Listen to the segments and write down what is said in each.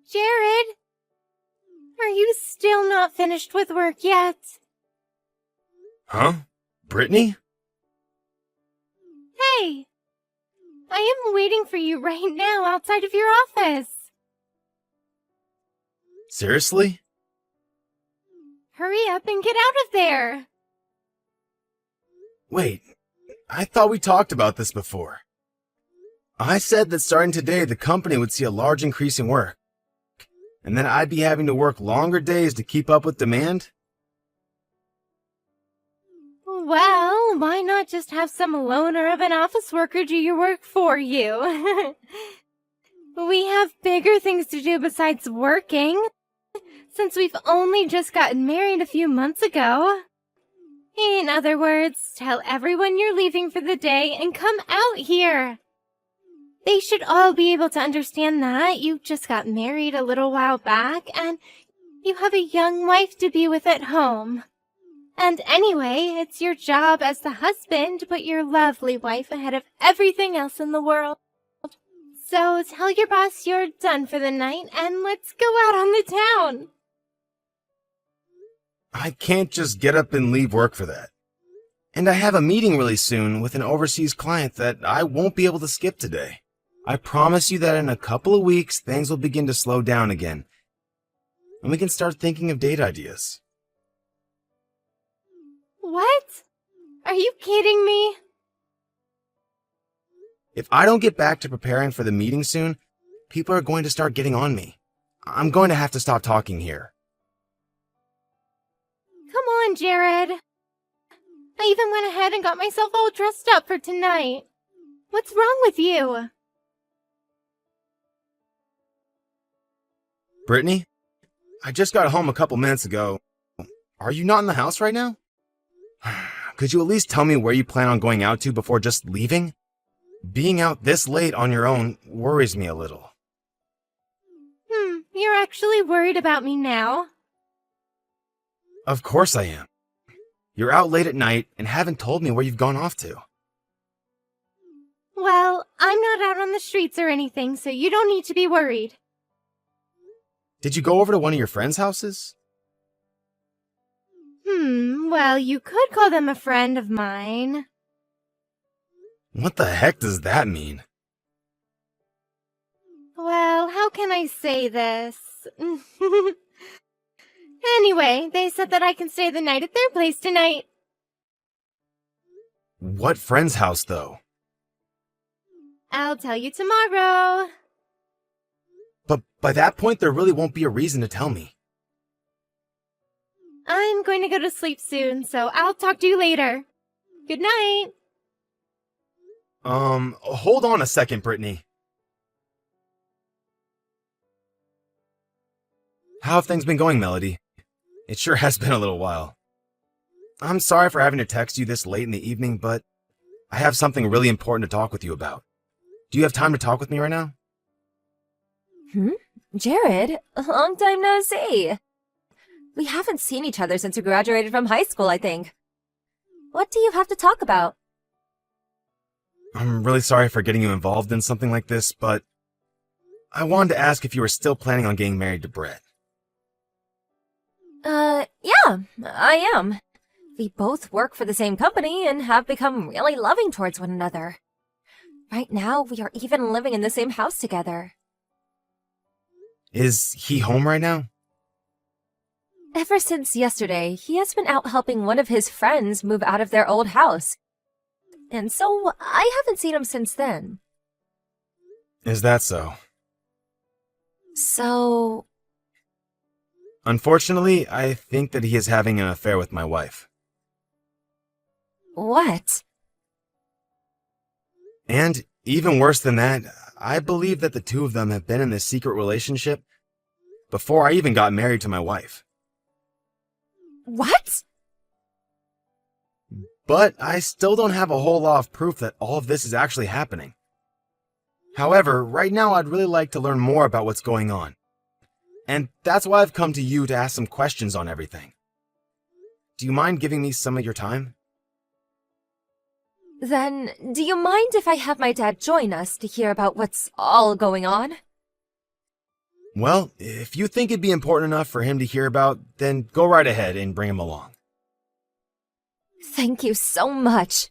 Jared, are you still not finished with work yet? Huh? Brittany? Hey, I am waiting for you right now outside of your office. Seriously? Hurry up and get out of there. Wait, I thought we talked about this before. I said that starting today the company would see a large increase in work, and then I'd be having to work longer days to keep up with demand? Well, why not just have some loner of an office worker do your work for you? We have bigger things to do besides working, since we've only just gotten married a few months ago. In other words, tell everyone you're leaving for the day and come out here. They should all be able to understand that you just got married a little while back and you have a young wife to be with at home. And anyway, it's your job as the husband to put your lovely wife ahead of everything else in the world. So tell your boss you're done for the night and let's go out on the town. I can't just get up and leave work for that. And I have a meeting really soon with an overseas client that I won't be able to skip today. I promise you that in a couple of weeks, things will begin to slow down again. And we can start thinking of date ideas. What? Are you kidding me? If I don't get back to preparing for the meeting soon, people are going to start getting on me. I'm going to have to stop talking here. Come on, Jared. I even went ahead and got myself all dressed up for tonight. What's wrong with you? Brittany, I just got home a couple minutes ago. Are you not in the house right now? Could you at least tell me where you plan on going out to before just leaving? Being out this late on your own worries me a little. You're actually worried about me now? Of course I am. You're out late at night and haven't told me where you've gone off to. Well, I'm not out on the streets or anything, so you don't need to be worried. Did you go over to one of your friends' houses? Well, you could call them a friend of mine. What the heck does that mean? Well, how can I say this? Anyway, they said that I can stay the night at their place tonight. What friend's house, though? I'll tell you tomorrow. But by that point, there really won't be a reason to tell me. I'm going to go to sleep soon, so I'll talk to you later. Good night. Hold on a second, Brittany. How have things been going, Melody? It sure has been a little while. I'm sorry for having to text you this late in the evening, but I have something really important to talk with you about. Do you have time to talk with me right now? Jared, long time no see. We haven't seen each other since we graduated from high school, I think. What do you have to talk about? I'm really sorry for getting you involved in something like this, but I wanted to ask if you were still planning on getting married to Brett. Yeah, I am. We both work for the same company and have become really loving towards one another. Right now, we are even living in the same house together. Is he home right now? Ever since yesterday, he has been out helping one of his friends move out of their old house. And so, I haven't seen him since then. Is that so? So... Unfortunately, I think that he is having an affair with my wife. What? And even worse than that, I believe that the two of them have been in this secret relationship before I even got married to my wife. What? But I still don't have a whole lot of proof that all of this is actually happening. However, right now I'd really like to learn more about what's going on. And that's why I've come to you to ask some questions on everything. Do you mind giving me some of your time? Then, do you mind if I have my dad join us to hear about what's all going on? Well, if you think it'd be important enough for him to hear about, then go right ahead and bring him along. Thank you so much.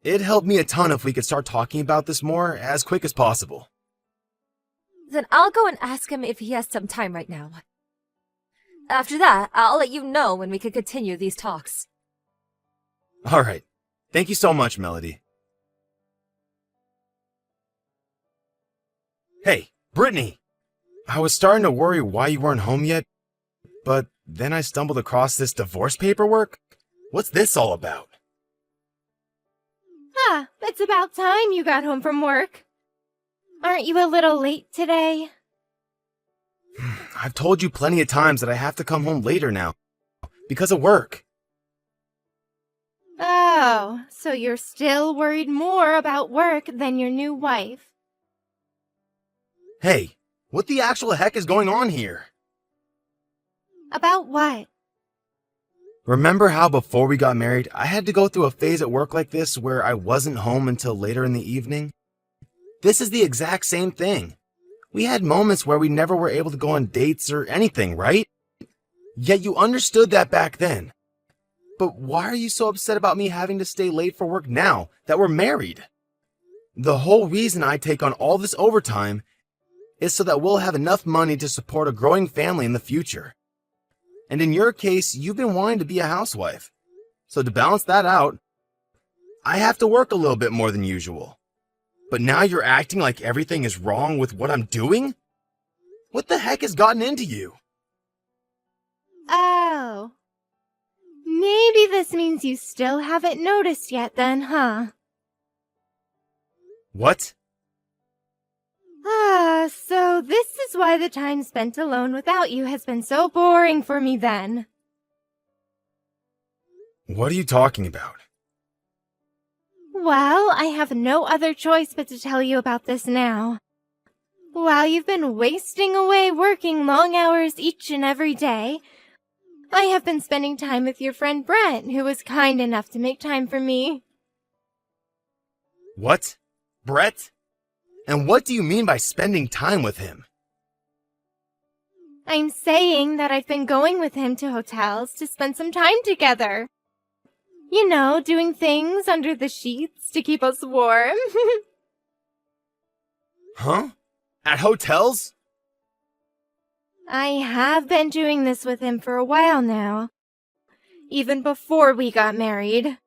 It'd help me a ton if we could start talking about this more as quick as possible. Then I'll go and ask him if he has some time right now. After that, I'll let you know when we can continue these talks. Alright. Thank you so much, Melody. Hey, Brittany! I was starting to worry why you weren't home yet, but then I stumbled across this divorce paperwork. What's this all about? Ah, it's about time you got home from work. Aren't you a little late today? I've told you plenty of times that I have to come home later now, because of work. Oh, so you're still worried more about work than your new wife. Hey, what the actual heck is going on here? About what? Remember how before we got married, I had to go through a phase at work like this where I wasn't home until later in the evening? This is the exact same thing. We had moments where we never were able to go on dates or anything, right? Yet you understood that back then. But why are you so upset about me having to stay late for work now that we're married? The whole reason I take on all this overtime is so that we'll have enough money to support a growing family in the future. And in your case, you've been wanting to be a housewife. So to balance that out, I have to work a little bit more than usual. But now you're acting like everything is wrong with what I'm doing? What the heck has gotten into you? Oh. Maybe this means you still haven't noticed yet then, huh? What? Ah, so this is why the time spent alone without you has been so boring for me then. What are you talking about? Well, I have no other choice but to tell you about this now. While you've been wasting away working long hours each and every day, I have been spending time with your friend Brett, who was kind enough to make time for me. What? Brett? And what do you mean by spending time with him? I'm saying that I've been going with him to hotels to spend some time together. You know, doing things under the sheets to keep us warm. Huh? At hotels? I have been doing this with him for a while now, even before we got married.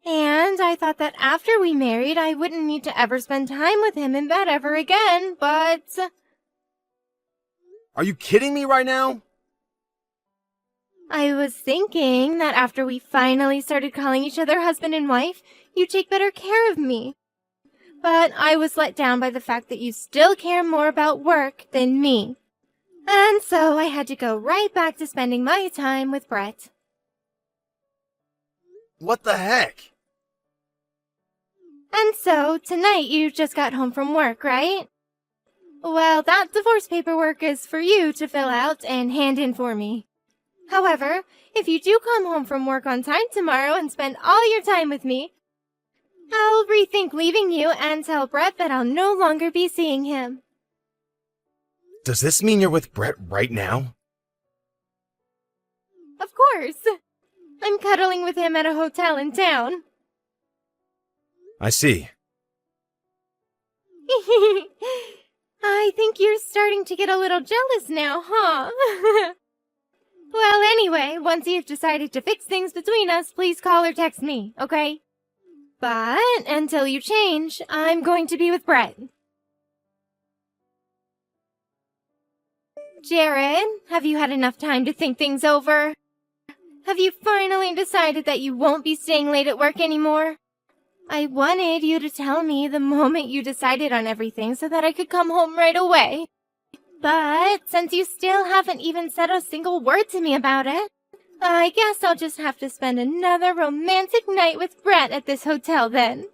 And I thought that after we married, I wouldn't need to ever spend time with him in bed ever again, but... Are you kidding me right now? I was thinking that after we finally started calling each other husband and wife, you'd take better care of me. But I was let down by the fact that you still care more about work than me. And so I had to go right back to spending my time with Brett. What the heck? And so, tonight you just got home from work, right? Well, that divorce paperwork is for you to fill out and hand in for me. However, if you do come home from work on time tomorrow and spend all your time with me, I'll rethink leaving you and tell Brett that I'll no longer be seeing him. Does this mean you're with Brett right now? Of course. I'm cuddling with him at a hotel in town. I see. I think you're starting to get a little jealous now, huh? Well, anyway, once you've decided to fix things between us, please call or text me, okay? But until you change, I'm going to be with Brett. Jared, have you had enough time to think things over? Have you finally decided that you won't be staying late at work anymore? I wanted you to tell me the moment you decided on everything so that I could come home right away. But since you still haven't even said a single word to me about it, I guess I'll just have to spend another romantic night with Brett at this hotel then.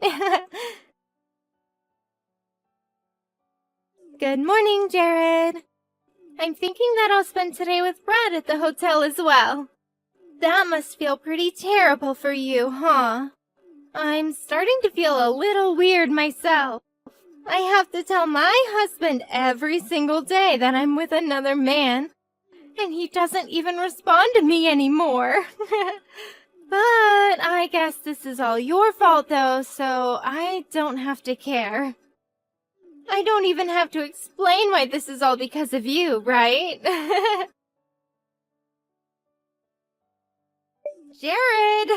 Good morning, Jared. I'm thinking that I'll spend today with Brett at the hotel as well. That must feel pretty terrible for you, huh? I'm starting to feel a little weird myself. I have to tell my husband every single day that I'm with another man, and he doesn't even respond to me anymore. But I guess this is all your fault though, so I don't have to care. I don't even have to explain why this is all because of you, right? Jared!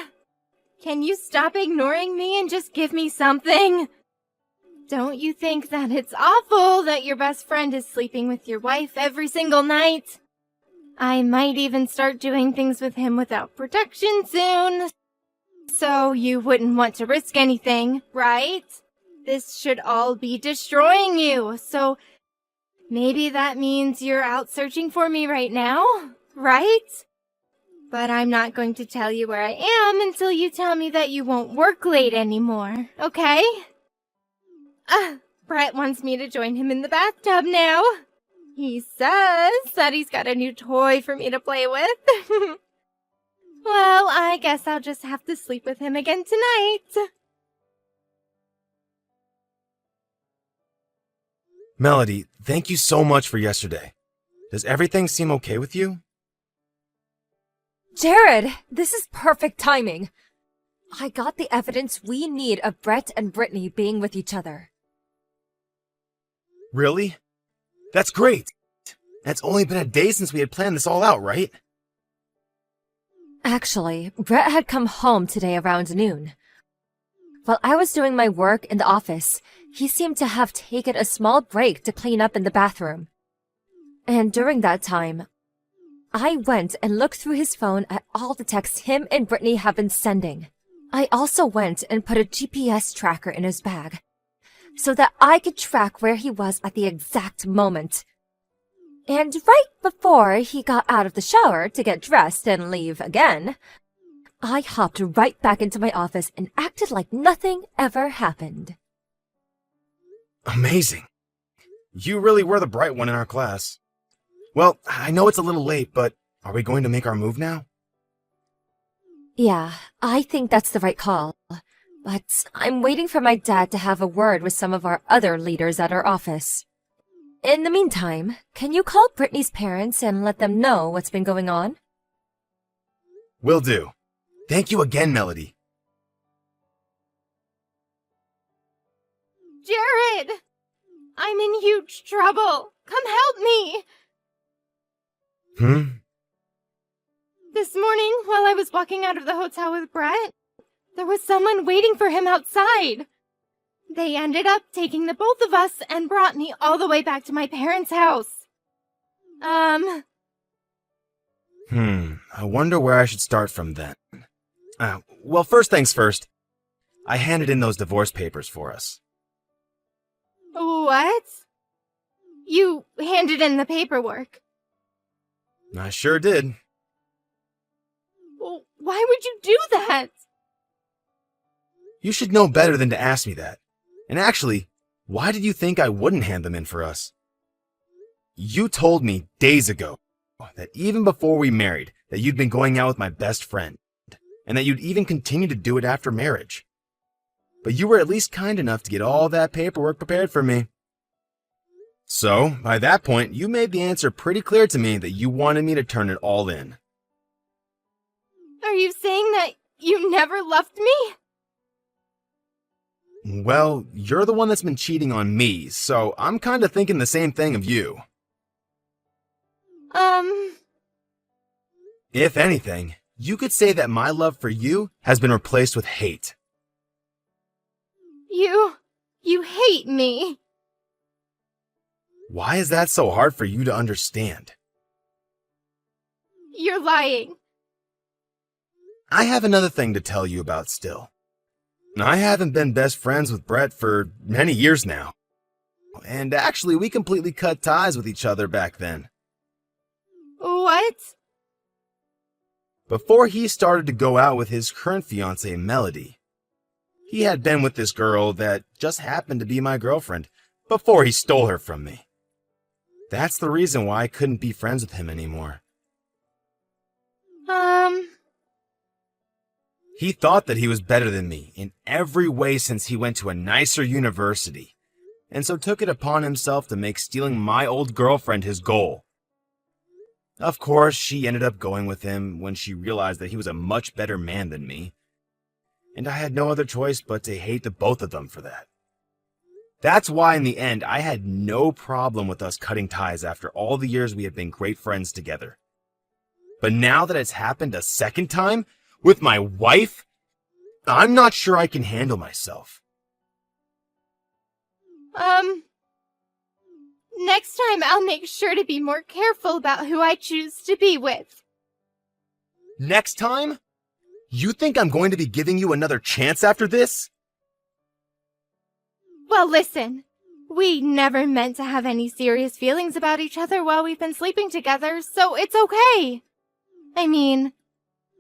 Can you stop ignoring me and just give me something? Don't you think that it's awful that your best friend is sleeping with your wife every single night? I might even start doing things with him without protection soon. So you wouldn't want to risk anything, right? This should all be destroying you, so maybe that means you're out searching for me right now, right? But I'm not going to tell you where I am until you tell me that you won't work late anymore, okay? Brett wants me to join him in the bathtub now. He says that he's got a new toy for me to play with. Well, I guess I'll just have to sleep with him again tonight. Melody, thank you so much for yesterday. Does everything seem okay with you? Jared, this is perfect timing. I got the evidence we need of Brett and Brittany being with each other. Really? That's great! It's only been a day since we had planned this all out, right? Actually, Brett had come home today around noon. While I was doing my work in the office, he seemed to have taken a small break to clean up in the bathroom. And during that time, I went and looked through his phone at all the texts him and Brittany have been sending. I also went and put a GPS tracker in his bag, so that I could track where he was at the exact moment. And right before he got out of the shower to get dressed and leave again, I hopped right back into my office and acted like nothing ever happened. Amazing. You really were the bright one in our class. Well, I know it's a little late, but are we going to make our move now? Yeah, I think that's the right call. But I'm waiting for my dad to have a word with some of our other leaders at our office. In the meantime, can you call Brittany's parents and let them know what's been going on? Will do. Thank you again, Melody. Jared! I'm in huge trouble. Come help me! This morning, while I was walking out of the hotel with Brett, there was someone waiting for him outside. They ended up taking the both of us and brought me all the way back to my parents' house. I wonder where I should start from then. Well, first things first. I handed in those divorce papers for us. What? You handed in the paperwork. I sure did. Why would you do that? You should know better than to ask me that. And actually, why did you think I wouldn't hand them in for us? You told me days ago that even before we married, that you'd been going out with my best friend, and that you'd even continue to do it after marriage. But you were at least kind enough to get all that paperwork prepared for me. So, by that point, you made the answer pretty clear to me that you wanted me to turn it all in. Are you saying that you never loved me? Well, you're the one that's been cheating on me, so I'm kind of thinking the same thing of you. If anything, you could say that my love for you has been replaced with hate. You hate me. Why is that so hard for you to understand? You're lying. I have another thing to tell you about still. I haven't been best friends with Brett for many years now. And actually, we completely cut ties with each other back then. What? Before he started to go out with his current fiancée, Melody, he had been with this girl that just happened to be my girlfriend before he stole her from me. That's the reason why I couldn't be friends with him anymore. He thought that he was better than me in every way since he went to a nicer university. and so took it upon himself to make stealing my old girlfriend his goal. Of course, she ended up going with him when she realized that he was a much better man than me, and I had no other choice but to hate the both of them for that. That's why in the end, I had no problem with us cutting ties after all the years we had been great friends together. But now that it's happened a second time, with my wife, I'm not sure I can handle myself. Next time I'll make sure to be more careful about who I choose to be with. Next time? You think I'm going to be giving you another chance after this? Well, listen. We never meant to have any serious feelings about each other while we've been sleeping together, so it's okay. I mean,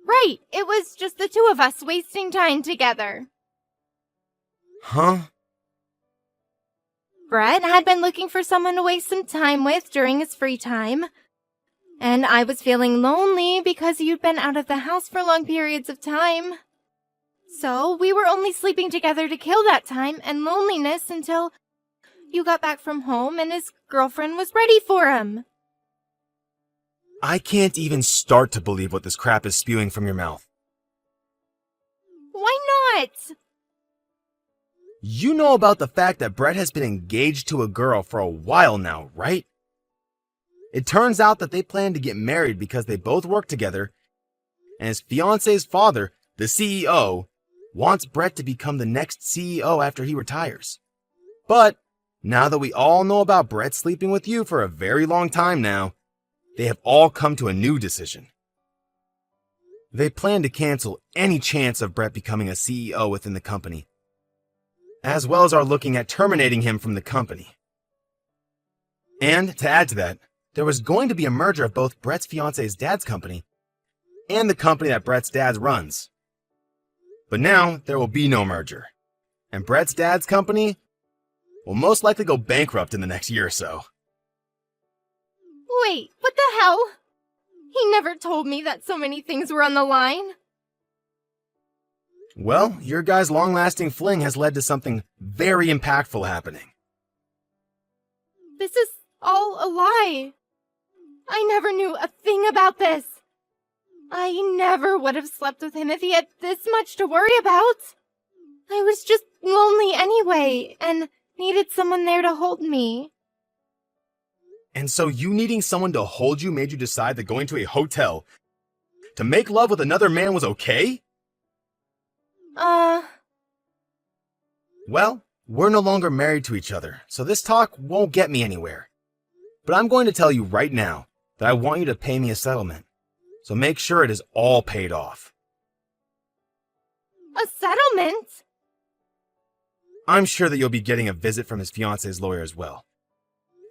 right, it was just the two of us wasting time together. Huh? Brett had been looking for someone to waste some time with during his free time. And I was feeling lonely because you'd been out of the house for long periods of time. So we were only sleeping together to kill that time and loneliness until you got back from home and his girlfriend was ready for him. I can't even start to believe what this crap is spewing from your mouth. Why not? You know about the fact that Brett has been engaged to a girl for a while now, right? It turns out that they plan to get married because they both work together, and his fiance's father, the CEO, wants Brett to become the next CEO after he retires. But now that we all know about Brett sleeping with you for a very long time now, they have all come to a new decision. They plan to cancel any chance of Brett becoming a CEO within the company, as well as are looking at terminating him from the company. And to add to that, there was going to be a merger of both Brett's fiance's dad's company and the company that Brett's dad runs. But now there will be no merger, and Brett's dad's company will most likely go bankrupt in the next year or so. Wait, what the hell? He never told me that so many things were on the line. Well, your guys' long-lasting fling has led to something very impactful happening. This is all a lie. I never knew a thing about this. I never would have slept with him if he had this much to worry about. I was just lonely anyway, and needed someone there to hold me. And so you needing someone to hold you made you decide that going to a hotel to make love with another man was okay? Well, we're no longer married to each other, so this talk won't get me anywhere. But I'm going to tell you right now that I want you to pay me a settlement, so make sure it is all paid off. A settlement? I'm sure that you'll be getting a visit from his fiance's lawyer as well,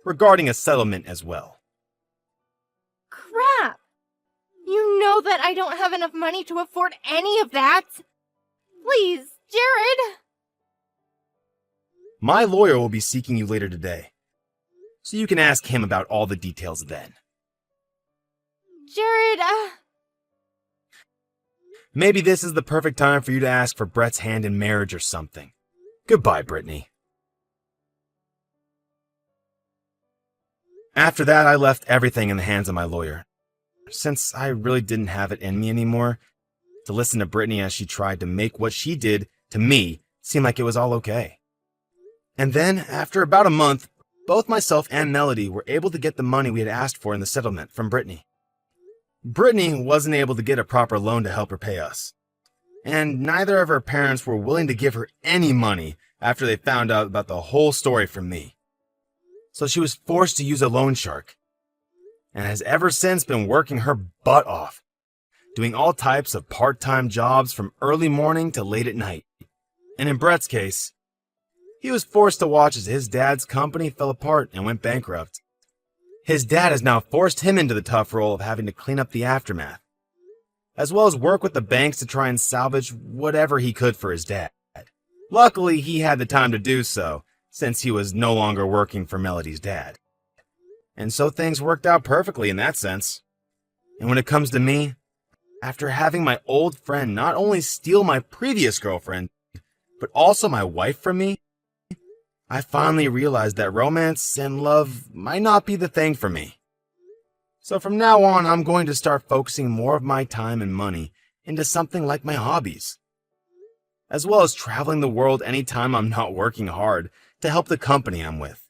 regarding a settlement as well. Crap! You know that I don't have enough money to afford any of that. Please, Jared! My lawyer will be seeking you later today, so you can ask him about all the details then. Jared, Maybe this is the perfect time for you to ask for Brett's hand in marriage or something. Goodbye, Brittany. After that, I left everything in the hands of my lawyer, since I really didn't have it in me anymore to listen to Brittany as she tried to make what she did to me seem like it was all okay. And then, after about a month, both myself and Melody were able to get the money we had asked for in the settlement from Brittany. Brittany wasn't able to get a proper loan to help her pay us, and neither of her parents were willing to give her any money after they found out about the whole story from me. So she was forced to use a loan shark, and has ever since been working her butt off, doing all types of part-time jobs from early morning to late at night. And in Brett's case, he was forced to watch as his dad's company fell apart and went bankrupt. His dad has now forced him into the tough role of having to clean up the aftermath, as well as work with the banks to try and salvage whatever he could for his dad. Luckily, he had the time to do so, since he was no longer working for Melody's dad. And so things worked out perfectly in that sense. And when it comes to me, after having my old friend not only steal my previous girlfriend, but also my wife from me, I finally realized that romance and love might not be the thing for me. So from now on, I'm going to start focusing more of my time and money into something like my hobbies, as well as traveling the world anytime I'm not working hard to help the company I'm with.